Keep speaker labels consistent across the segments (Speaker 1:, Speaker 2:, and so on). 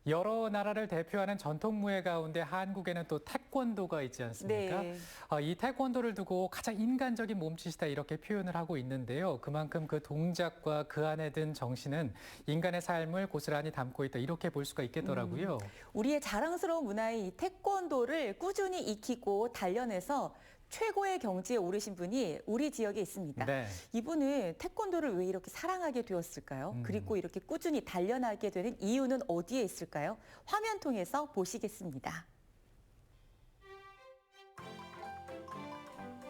Speaker 1: 여러 나라를 대표하는 전통무예 가운데 한국에는 또 태권도가 있지 않습니까?
Speaker 2: 네.
Speaker 1: 이 태권도를 두고 가장 인간적인 몸짓이다 이렇게 표현을 하고 있는데요. 그만큼 그 동작과 그 안에 든 정신은 인간의 삶을 고스란히 담고 있다 이렇게 볼 수가 있겠더라고요.
Speaker 2: 우리의 자랑스러운 문화인 이 태권도를 꾸준히 익히고 단련해서 최고의 경지에 오르신 분이 우리 지역에 있습니다.
Speaker 1: 네.
Speaker 2: 이분은 태권도를 왜 이렇게 사랑하게 되었을까요? 그리고 이렇게 꾸준히 단련하게 되는 이유는 어디에 있을까요? 화면 통해서 보시겠습니다.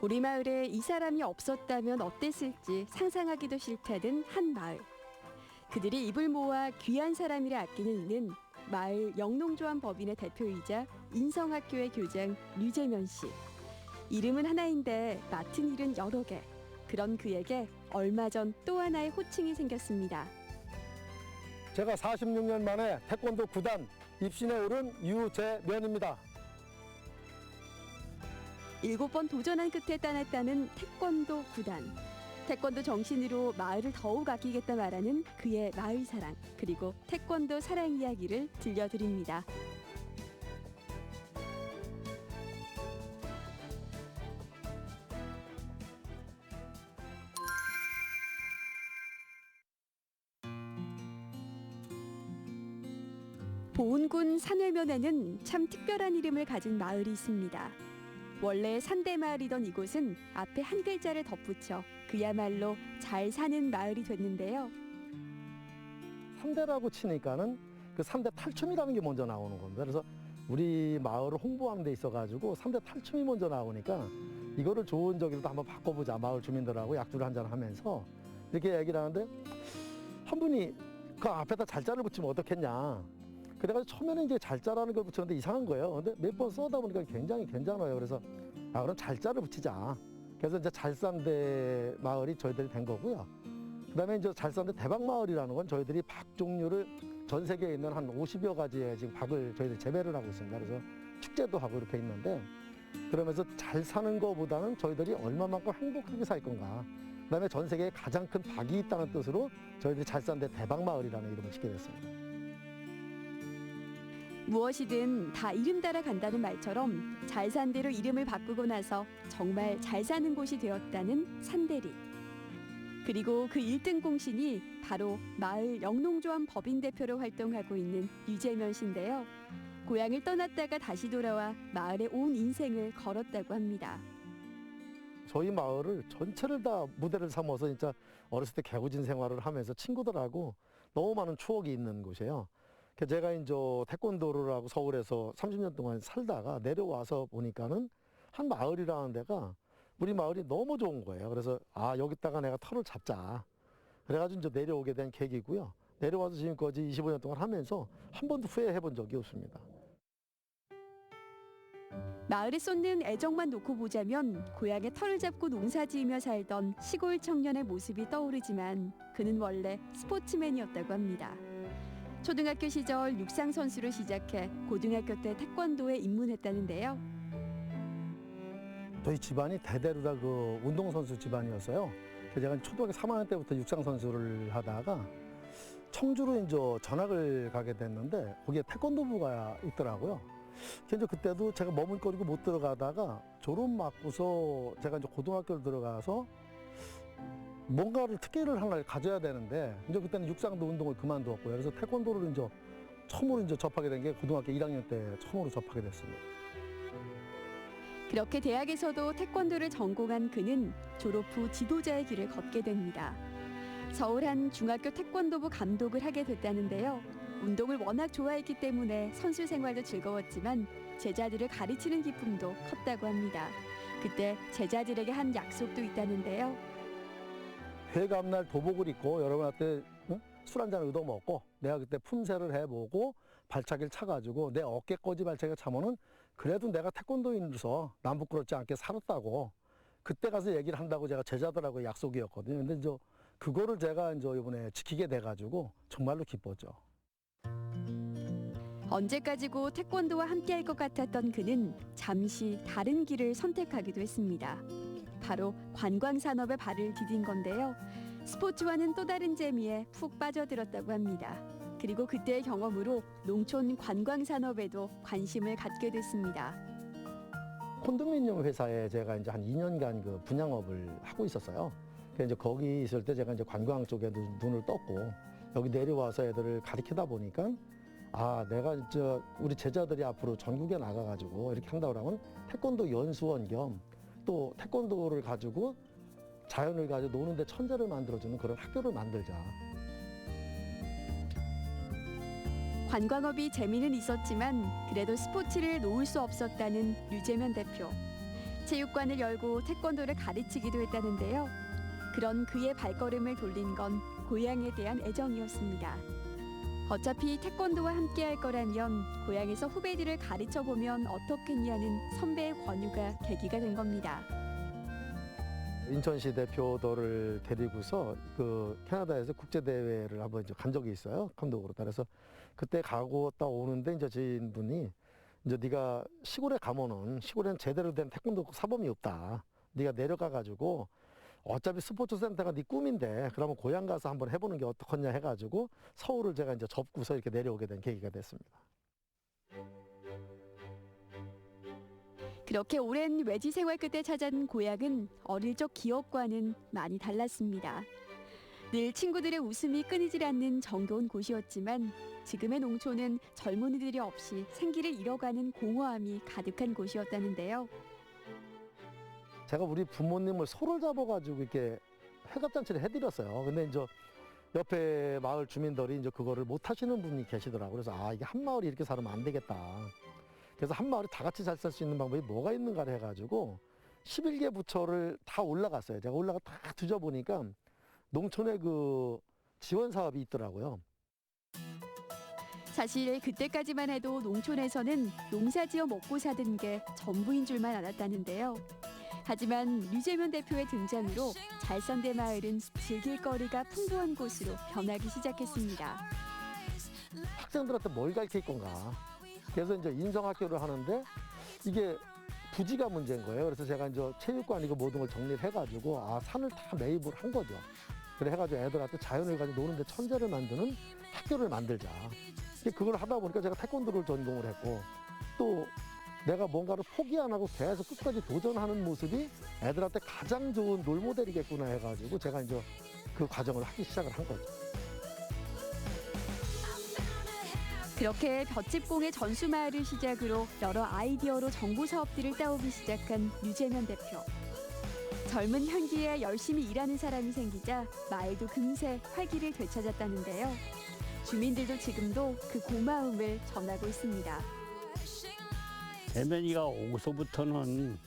Speaker 3: 우리 마을에 이 사람이 없었다면 어땠을지 상상하기도 싫다던 한 마을. 그들이 입을 모아 귀한 사람이라 아끼는 이는 마을 영농조합 법인의 대표이자 인성학교의 교장 류재면 씨. 이름은 하나인데 맡은 일은 여러 개. 그런 그에게 얼마 전 또 하나의 호칭이 생겼습니다.
Speaker 4: 제가 46년 만에 태권도 9단 입신에 오른 유재면입니다.
Speaker 3: 7번 도전한 끝에 따냈다는 태권도 9단. 태권도 정신으로 마을을 더욱 아끼겠다 말하는 그의 마을 사랑, 그리고 태권도 사랑 이야기를 들려드립니다. 보은군 산회면에는 참 특별한 이름을 가진 마을이 있습니다. 원래 산대마을이던 이곳은 앞에 한 글자를 덧붙여 그야말로 잘 사는 마을이 됐는데요.
Speaker 4: 삼대라고 치니까는 그 삼대 탈춤이라는 게 먼저 나오는 겁니다. 그래서 우리 마을을 홍보하는 데 있어가지고 삼대 탈춤이 먼저 나오니까 이거를 좋은 저기로 한번 바꿔보자. 마을 주민들하고 약주를 한잔 하면서 이렇게 얘기를 하는데 한 분이 그 앞에다 잘자를 붙이면 어떻겠냐. 그래가지고 처음에는 이제 잘자라는 걸 붙였는데 이상한 거예요. 근데 몇 번 써다 보니까 굉장히 괜찮아요. 그래서 그럼 잘자를 붙이자. 그래서 이제 잘산대 마을이 저희들이 된 거고요. 그다음에 이제 잘산대 대박마을이라는 건 저희들이 박 종류를 전 세계에 있는 한 50여 가지의 지금 박을 저희들이 재배를 하고 있습니다. 그래서 축제도 하고 이렇게 있는데 그러면서 잘 사는 거보다는 저희들이 얼마만큼 행복하게 살 건가. 그다음에 전 세계에 가장 큰 박이 있다는 뜻으로 저희들이 잘산대 대박마을이라는 이름을 짓게 됐습니다.
Speaker 3: 무엇이든 다 이름 따라 간다는 말처럼 잘 산 대로 이름을 바꾸고 나서 정말 잘 사는 곳이 되었다는 산대리. 그리고 그 1등 공신이 바로 마을 영농조합 법인 대표로 활동하고 있는 유재면 씨인데요. 고향을 떠났다가 다시 돌아와 마을에 온 인생을 걸었다고 합니다.
Speaker 4: 저희 마을을 전체를 다 무대를 삼아서 진짜 어렸을 때 개구진 생활을 하면서 친구들하고 너무 많은 추억이 있는 곳이에요. 제가 이제 태권도를 하고 서울에서 30년 동안 살다가 내려와서 보니까는 한 마을이라는 데가 우리 마을이 너무 좋은 거예요. 그래서 여기다가 내가 터를 잡자. 그래가지고 이제 내려오게 된 계기고요. 내려와서 지금까지 25년 동안 하면서 한 번도 후회해 본 적이 없습니다.
Speaker 3: 마을에 쏟는 애정만 놓고 보자면 고향에 터를 잡고 농사지으며 살던 시골 청년의 모습이 떠오르지만 그는 원래 스포츠맨이었다고 합니다. 초등학교 시절 육상 선수로 시작해 고등학교 때 태권도에 입문했다는데요.
Speaker 4: 저희 집안이 대대로 다 그 운동선수 집안이었어요. 그래서 제가 초등학교 3학년 때부터 육상 선수를 하다가 청주로 이제 전학을 가게 됐는데 거기에 태권도부가 있더라고요. 그래서 그때도 제가 머물거리고 못 들어가다가 졸업 맞고서 제가 이제 고등학교를 들어가서 뭔가를 특기를 하나를 가져야 되는데 이제 그때는 육상도 운동을 그만두었고요. 그래서 태권도를 이제 처음으로 이제 접하게 된 게 고등학교 1학년 때 처음으로 접하게 됐습니다.
Speaker 3: 그렇게 대학에서도 태권도를 전공한 그는 졸업 후 지도자의 길을 걷게 됩니다. 서울 한 중학교 태권도부 감독을 하게 됐다는데요. 운동을 워낙 좋아했기 때문에 선수 생활도 즐거웠지만 제자들을 가르치는 기쁨도 컸다고 합니다. 그때 제자들에게 한 약속도 있다는데요.
Speaker 4: 회감날 도복을 입고 여러분한테 술 한잔 얻어먹고 내가 그때 품새를 해보고 발차기를 차가지고 내 어깨까지 발차기가 차면은 그래도 내가 태권도인으로서 남 부끄럽지 않게 살았다고 그때 가서 얘기를 한다고 제가 제자들하고 약속이었거든요. 근데 이제 그거를 제가 이제 이번에 지키게 돼가지고 정말로 기뻤죠.
Speaker 3: 언제까지고 태권도와 함께할 것 같았던 그는 잠시 다른 길을 선택하기도 했습니다. 바로 관광산업에 발을 디딘 건데요. 스포츠와는 또 다른 재미에 푹 빠져들었다고 합니다. 그리고 그때의 경험으로 농촌 관광 산업에도 관심을 갖게 됐습니다.
Speaker 4: 콘도미니엄 회사에 제가 이제 한 2년간 그 분양업을 하고 있었어요. 그래서 이제 거기 있을 때 제가 이제 관광 쪽에 눈을 떴고 여기 내려와서 애들을 가르치다 보니까 아, 내가 이제 우리 제자들이 앞으로 전국에 나가가지고 이렇게 한다고 하면 태권도 연수원 겸 또 태권도를 가지고 자연을 가지고 노는데 천재를 만들어주는 그런 학교를 만들자.
Speaker 3: 관광업이 재미는 있었지만 그래도 스포츠를 놓을 수 없었다는 류재면 대표. 체육관을 열고 태권도를 가르치기도 했다는데요. 그런 그의 발걸음을 돌린 건 고향에 대한 애정이었습니다. 어차피 태권도와 함께 할 거라면 고향에서 후배들을 가르쳐보면 어떻겠냐는 선배의 권유가 계기가 된 겁니다.
Speaker 4: 인천시 대표들을 데리고서 그 캐나다에서 국제대회를 한번 이제 간 적이 있어요. 감독으로. 그래서 그때 가고 딱 오는데 이제 지인분이 이제 네가 시골에 가면은 시골에는 제대로 된 태권도 사범이 없다. 네가 내려가가지고 어차피 스포츠 센터가 네 꿈인데 그러면 고향 가서 한번 해보는 게 어떻겠냐 해가지고 서울을 제가 이제 접고서 이렇게 내려오게 된 계기가 됐습니다.
Speaker 3: 그렇게 오랜 외지 생활 끝에 찾은 고향은 어릴 적 기억과는 많이 달랐습니다. 늘 친구들의 웃음이 끊이질 않는 정겨운 곳이었지만 지금의 농촌은 젊은이들이 없이 생기를 잃어가는 공허함이 가득한 곳이었다는데요.
Speaker 4: 제가 우리 부모님을 소를 잡아가지고 이렇게 회갑잔치를 해드렸어요. 근데 이제 옆에 마을 주민들이 이제 그거를 못 하시는 분이 계시더라고요. 그래서 아, 이게 한 마을이 이렇게 살면 안 되겠다. 그래서 한 마을이 다 같이 잘 살 수 있는 방법이 뭐가 있는가를 해가지고 11개 부처를 다 올라갔어요. 제가 올라가 다 뒤져보니까 농촌에 그 지원 사업이 있더라고요.
Speaker 3: 사실 그때까지만 해도 농촌에서는 농사지어 먹고 사는 게 전부인 줄만 알았다는데요. 하지만 류재면 대표의 등장으로 잘산대 마을은 즐길 거리가 풍부한 곳으로 변하기 시작했습니다.
Speaker 4: 학생들한테 뭘 가르칠 건가. 그래서 이제 인성학교를 하는데 이게 부지가 문제인 거예요. 그래서 제가 이제 체육관이고 모든 걸 정리를 해가지고 아, 산을 다 매입을 한 거죠. 그래 해가지고 애들한테 자연을 가지고 노는데 천재를 만드는 학교를 만들자. 그걸 하다 보니까 제가 태권도를 전공을 했고 또 내가 뭔가를 포기 안 하고 계속 끝까지 도전하는 모습이 애들한테 가장 좋은 롤모델이겠구나 해가지고 제가 이제 그 과정을 하기 시작을 한 거죠.
Speaker 3: 그렇게 볏짚공의 전수마을을 시작으로 여러 아이디어로 정보 사업들을 따오기 시작한 류재면 대표. 젊은 현기에 열심히 일하는 사람이 생기자 마을도 금세 활기를 되찾았다는데요. 주민들도 지금도 그 고마움을 전하고 있습니다.
Speaker 5: 재면이가 오고서부터는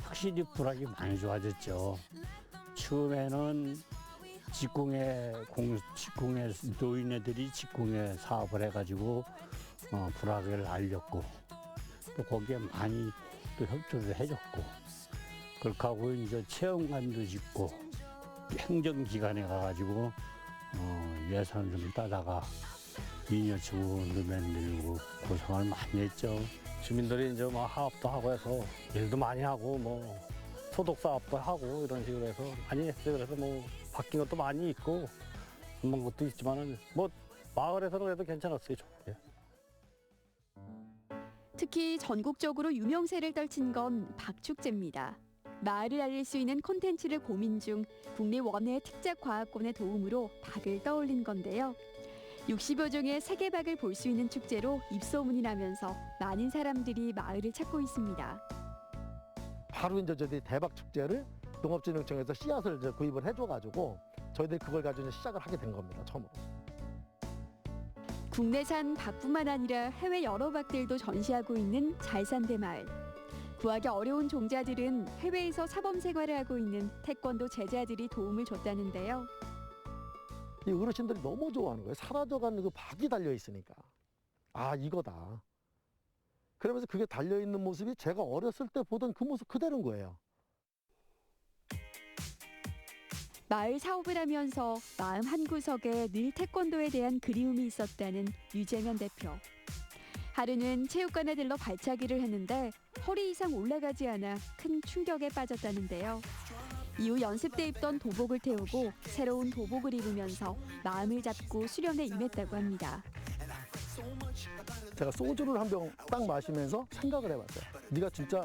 Speaker 5: 확실히 불악이 많이 좋아졌죠. 처음에는 직공에 노인네들이 직공에 사업을 해가지고 불악을 알렸고 또 거기에 많이 또 협조를 해줬고 그렇게 하고 이제 체험관도 짓고 행정기관에 가가지고 예산을 좀 따다가 미니어처도 만들고 고생을 많이 했죠. 주민들이 이제 뭐 하업도 하고 해서 일도 많이 하고 뭐 소독 사업도 하고 이런 식으로 해서 많이 했어요. 그래서 뭐 바뀐 것도 많이 있고 안 본 것도 있지만은 뭐 마을에서는 그래도 괜찮았어요. 좋게.
Speaker 3: 특히 전국적으로 유명세를 떨친 건 박축제입니다. 마을을 알릴 수 있는 콘텐츠를 고민 중 국내 원예 특작과학원의 도움으로 박을 떠올린 건데요. 60여 종의 세계박을 볼 수 있는 축제로 입소문이 나면서 많은 사람들이 마을을 찾고 있습니다.
Speaker 4: 바로 이제 저희들이 대박 축제를 농업진흥청에서 씨앗을 이제 구입을 해줘가지고 저희들이 그걸 가지고 이제 시작을 하게 된 겁니다. 처음으로.
Speaker 3: 국내산 박뿐만 아니라 해외 여러 박들도 전시하고 있는 잘산대 마을. 구하기 어려운 종자들은 해외에서 사범 생활을 하고 있는 태권도 제자들이 도움을 줬다는데요.
Speaker 4: 이 어르신들이 너무 좋아하는 거예요. 사라져가는 그 박이 달려 있으니까. 아, 이거다. 그러면서 그게 달려 있는 모습이 제가 어렸을 때 보던 그 모습 그대로인 거예요.
Speaker 3: 마을 사업을 하면서 마음 한구석에 늘 태권도에 대한 그리움이 있었다는 류재면 대표. 하루는 체육관에 들러 발차기를 했는데 허리 이상 올라가지 않아 큰 충격에 빠졌다는데요. 이후 연습 때 입던 도복을 태우고 새로운 도복을 입으면서 마음을 잡고 수련에 임했다고 합니다.
Speaker 4: 제가 소주를 한 병 딱 마시면서 생각을 해봤어요. 네가 진짜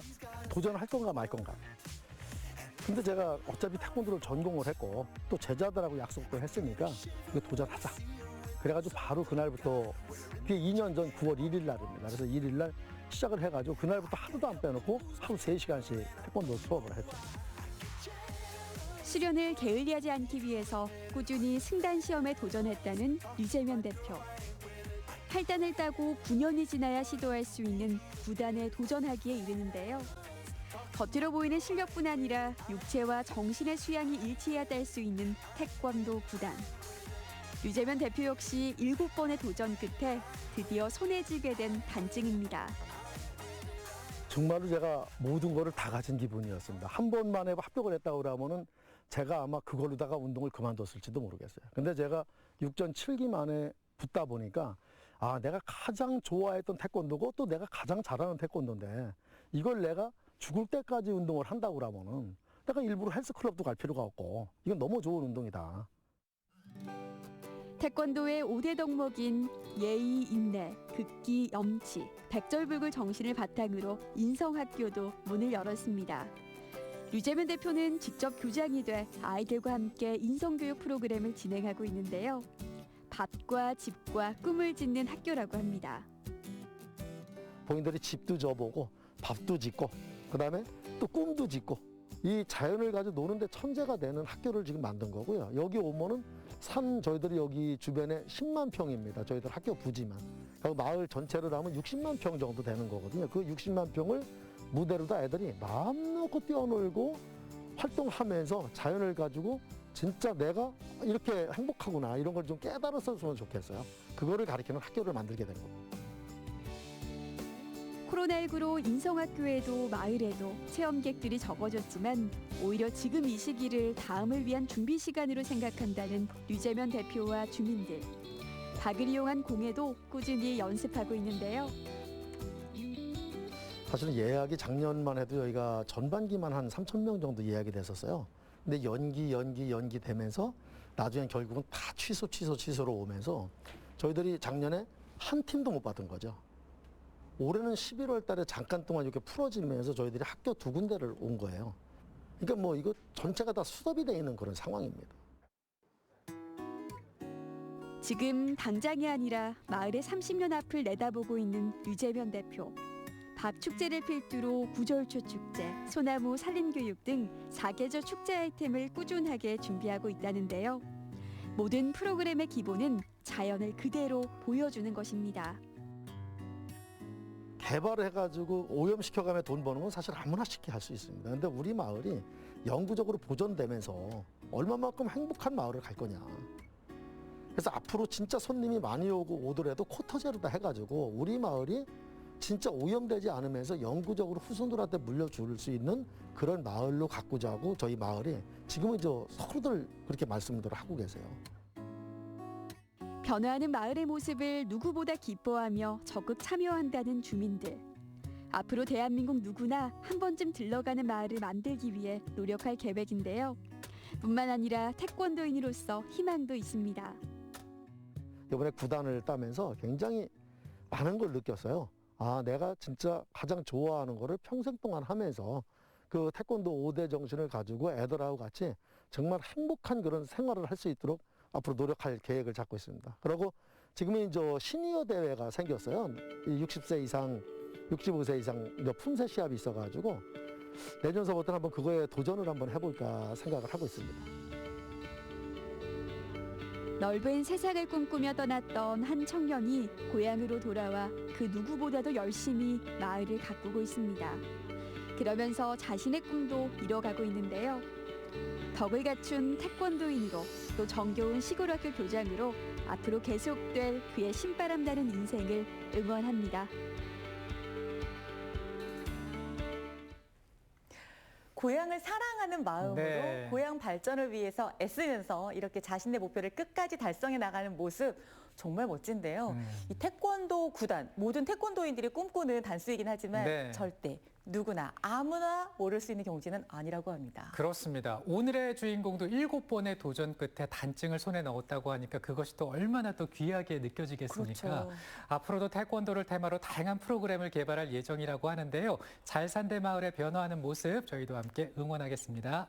Speaker 4: 도전할 건가 말 건가. 근데 제가 어차피 태권도를 전공을 했고 또 제자들하고 약속도 했으니까 이거 도전하자. 그래가지고 바로 그날부터 그게 2년 전 9월 1일 날입니다. 그래서 1일 날 시작을 해가지고 그날부터 하루도 안 빼놓고 하루 3시간씩 태권도 수업을 했죠.
Speaker 3: 수련을 게을리하지 않기 위해서 꾸준히 승단 시험에 도전했다는 류재면 대표. 8단을 따고 9년이 지나야 시도할 수 있는 9단에 도전하기에 이르는데요. 겉으로 보이는 실력뿐 아니라 육체와 정신의 수양이 일치해야 딸 수 있는 태권도 9단. 류재면 대표 역시 7번의 도전 끝에 드디어 손에 쥐게 된 단증입니다.
Speaker 4: 정말로 제가 모든 거를 다 가진 기분이었습니다. 한 번만에 합격을 했다고 그러면은 제가 아마 그걸로다가 운동을 그만뒀을지도 모르겠어요. 근데 제가 6전 7기 만에 붙다 보니까 아, 내가 가장 좋아했던 태권도고 또 내가 가장 잘하는 태권도인데 이걸 내가 죽을 때까지 운동을 한다고 그러면은 내가 일부러 헬스클럽도 갈 필요가 없고 이건 너무 좋은 운동이다.
Speaker 3: 태권도의 5대 덕목인 예의, 인내, 극기, 염치, 백절불굴 정신을 바탕으로 인성학교도 문을 열었습니다. 류재면 대표는 직접 교장이 돼 아이들과 함께 인성교육 프로그램을 진행하고 있는데요. 밥과 집과 꿈을 짓는 학교라고 합니다.
Speaker 4: 본인들이 집도 져보고 밥도 짓고 그다음에 또 꿈도 짓고 이 자연을 가지고 노는데 천재가 되는 학교를 지금 만든 거고요. 여기 오면은 산 저희들이 여기 주변에 10만 평입니다. 저희들 학교 부지만. 그리고 마을 전체를 하면 60만 평 정도 되는 거거든요. 그 60만 평을 무대로다 애들이 마음 놓고 뛰어놀고 활동하면서 자연을 가지고 진짜 내가 이렇게 행복하구나 이런 걸 좀 깨달았으면 좋겠어요. 그거를 가르치는 학교를 만들게 된 겁니다.
Speaker 3: 코로나19로 인성학교에도 마을에도 체험객들이 적어졌지만 오히려 지금 이 시기를 다음을 위한 준비 시간으로 생각한다는 류재면 대표와 주민들. 닭을 이용한 공예도 꾸준히 연습하고 있는데요.
Speaker 4: 사실은 예약이 작년만 해도 여기가 전반기만 한 3,000명 정도 예약이 됐었어요. 근데 연기 되면서 나중에 결국은 다 취소로 오면서 저희들이 작년에 한 팀도 못 받은 거죠. 올해는 11월 달에 잠깐 동안 이렇게 풀어지면서 저희들이 학교 2군데를 온 거예요. 그러니까 뭐 이거 전체가 다 수업이 돼 있는 그런 상황입니다.
Speaker 3: 지금 당장이 아니라 마을의 30년 앞을 내다보고 있는 류재면 대표. 밥 축제를 필두로 구절초 축제, 소나무 산림교육 등 4계절 축제 아이템을 꾸준하게 준비하고 있다는데요. 모든 프로그램의 기본은 자연을 그대로 보여주는 것입니다.
Speaker 4: 개발을 해가지고 오염시켜가며 돈 버는 건 사실 아무나 쉽게 할 수 있습니다. 근데 우리 마을이 영구적으로 보존되면서 얼마만큼 행복한 마을을 갈 거냐. 그래서 앞으로 진짜 손님이 많이 오더라도 코터제로다 해가지고 우리 마을이 진짜 오염되지 않으면서 영구적으로 후손들한테 물려줄 수 있는 그런 마을로 가꾸자고 저희 마을이 지금은 서로들 그렇게 말씀들을 하고 계세요.
Speaker 3: 변화하는 마을의 모습을 누구보다 기뻐하며 적극 참여한다는 주민들. 앞으로 대한민국 누구나 한 번쯤 들러가는 마을을 만들기 위해 노력할 계획인데요. 뿐만 아니라 태권도인으로서 희망도 있습니다.
Speaker 4: 이번에 9단을 따면서 굉장히 많은 걸 느꼈어요. 아, 내가 진짜 가장 좋아하는 거를 평생 동안 하면서 그 태권도 5대 정신을 가지고 애들하고 같이 정말 행복한 그런 생활을 할 수 있도록 앞으로 노력할 계획을 잡고 있습니다. 그리고 지금은 시니어 대회가 생겼어요. 60세 이상, 65세 이상 품새 시합이 있어가지고 내년서부터는 한번 그거에 도전을 한번 해볼까 생각을 하고 있습니다.
Speaker 3: 넓은 세상을 꿈꾸며 떠났던 한 청년이 고향으로 돌아와 그 누구보다도 열심히 마을을 가꾸고 있습니다. 그러면서 자신의 꿈도 이뤄가고 있는데요. 덕을 갖춘 태권도인으로 또 정겨운 시골학교 교장으로 앞으로 계속될 그의 신바람 나는 인생을 응원합니다.
Speaker 2: 고향을 사랑하는 마음으로
Speaker 1: 네.
Speaker 2: 고향 발전을 위해서 애쓰면서 이렇게 자신의 목표를 끝까지 달성해 나가는 모습 정말 멋진데요.
Speaker 1: 음.
Speaker 2: 이 태권도 구단, 모든 태권도인들이 꿈꾸는 단수이긴 하지만
Speaker 1: 네.
Speaker 2: 절대 누구나 아무나 오를 수 있는 경지는 아니라고 합니다.
Speaker 1: 그렇습니다. 오늘의 주인공도 7번의 도전 끝에 단증을 손에 넣었다고 하니까 그것이 또 얼마나 또 귀하게 느껴지겠습니까?
Speaker 2: 그렇죠.
Speaker 1: 앞으로도 태권도를 테마로 다양한 프로그램을 개발할 예정이라고 하는데요. 잘 산대 마을의 변화하는 모습 저희도 함께 응원하겠습니다.